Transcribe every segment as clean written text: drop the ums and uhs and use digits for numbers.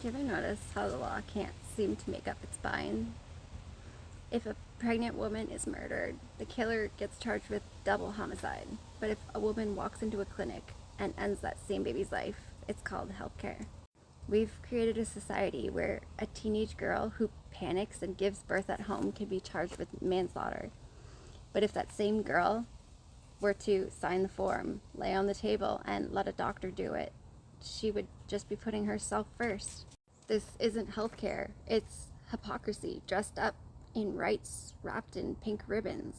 Do you ever notice how the law can't seem to make up its mind? If a pregnant woman is murdered, the killer gets charged with double homicide. But if a woman walks into a clinic and ends that same baby's life, it's called healthcare. We've created a society where a teenage girl who panics and gives birth at home can be charged with manslaughter. But if that same girl were to sign the form, lay on the table, and let a doctor do it, she would just be putting herself first. This isn't healthcare, it's hypocrisy dressed up in rights wrapped in pink ribbons.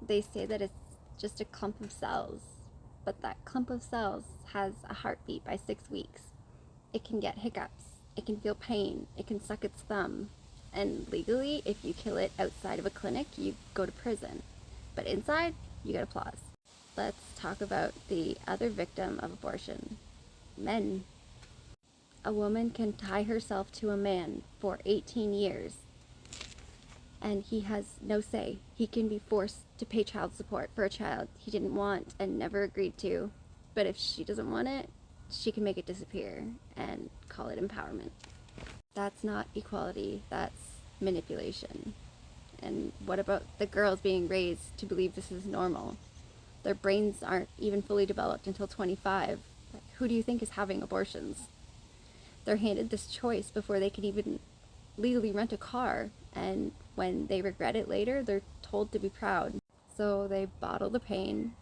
They say that it's just a clump of cells, but that clump of cells has a heartbeat by 6 weeks. It can get hiccups, it can feel pain, it can suck its thumb. And legally, if you kill it outside of a clinic, you go to prison. But inside, you get applause. Let's talk about the other victim of abortion: men. A woman can tie herself to a man for 18 years and he has no say. He can be forced to pay child support for a child he didn't want and never agreed to. But if she doesn't want it, she can make it disappear and call it empowerment. That's not equality, that's manipulation. And what about the girls being raised to believe this is normal? Their brains aren't even fully developed until 25. Who do you think is having abortions? They're handed this choice before they can even legally rent a car, and when they regret it later, they're told to be proud. So they bottle the pain,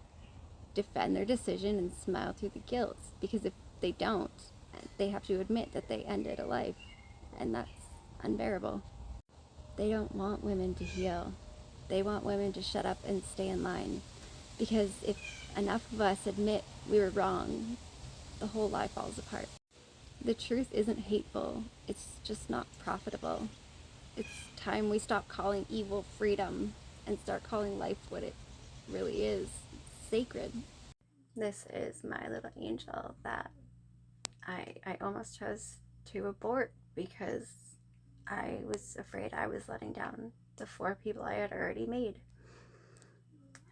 defend their decision, and smile through the guilt, because if they don't, they have to admit that they ended a life, and that's unbearable. They don't want women to heal. They want women to shut up and stay in line, because if enough of us admit we were wrong, the whole lie falls apart. The truth isn't hateful, it's just not profitable. It's time we stop calling evil freedom and start calling life what it really is: sacred. This is my little angel that I almost chose to abort because I was afraid I was letting down the 4 people I had already made.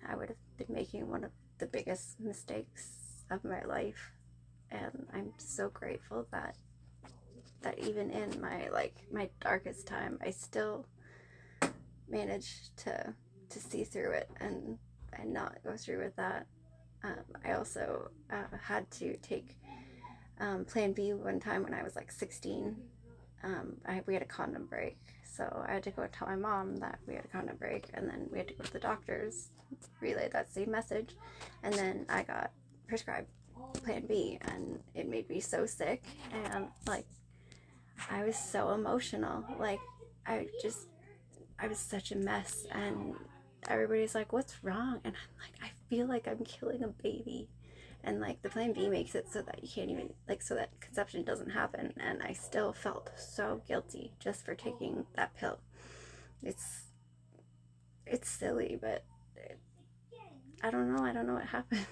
I would have been making one of the biggest mistakes of my life, and I'm so grateful that even in my darkest time, I still managed to see through it and not go through with that. I also had to take Plan B one time when I was like 16. We had a condom break, so I had to go tell my mom that we had a condom break, and then we had to go to the doctors, relay that same message, and then I got prescribed Plan B, and it made me so sick, and I was so emotional. I just I was such a mess, and everybody's like, "What's wrong?" And I'm like, "I feel like I'm killing a baby." And the Plan B makes it so that you can't even so that conception doesn't happen, and I still felt so guilty just for taking that pill. It's it's silly, but I don't know what happened.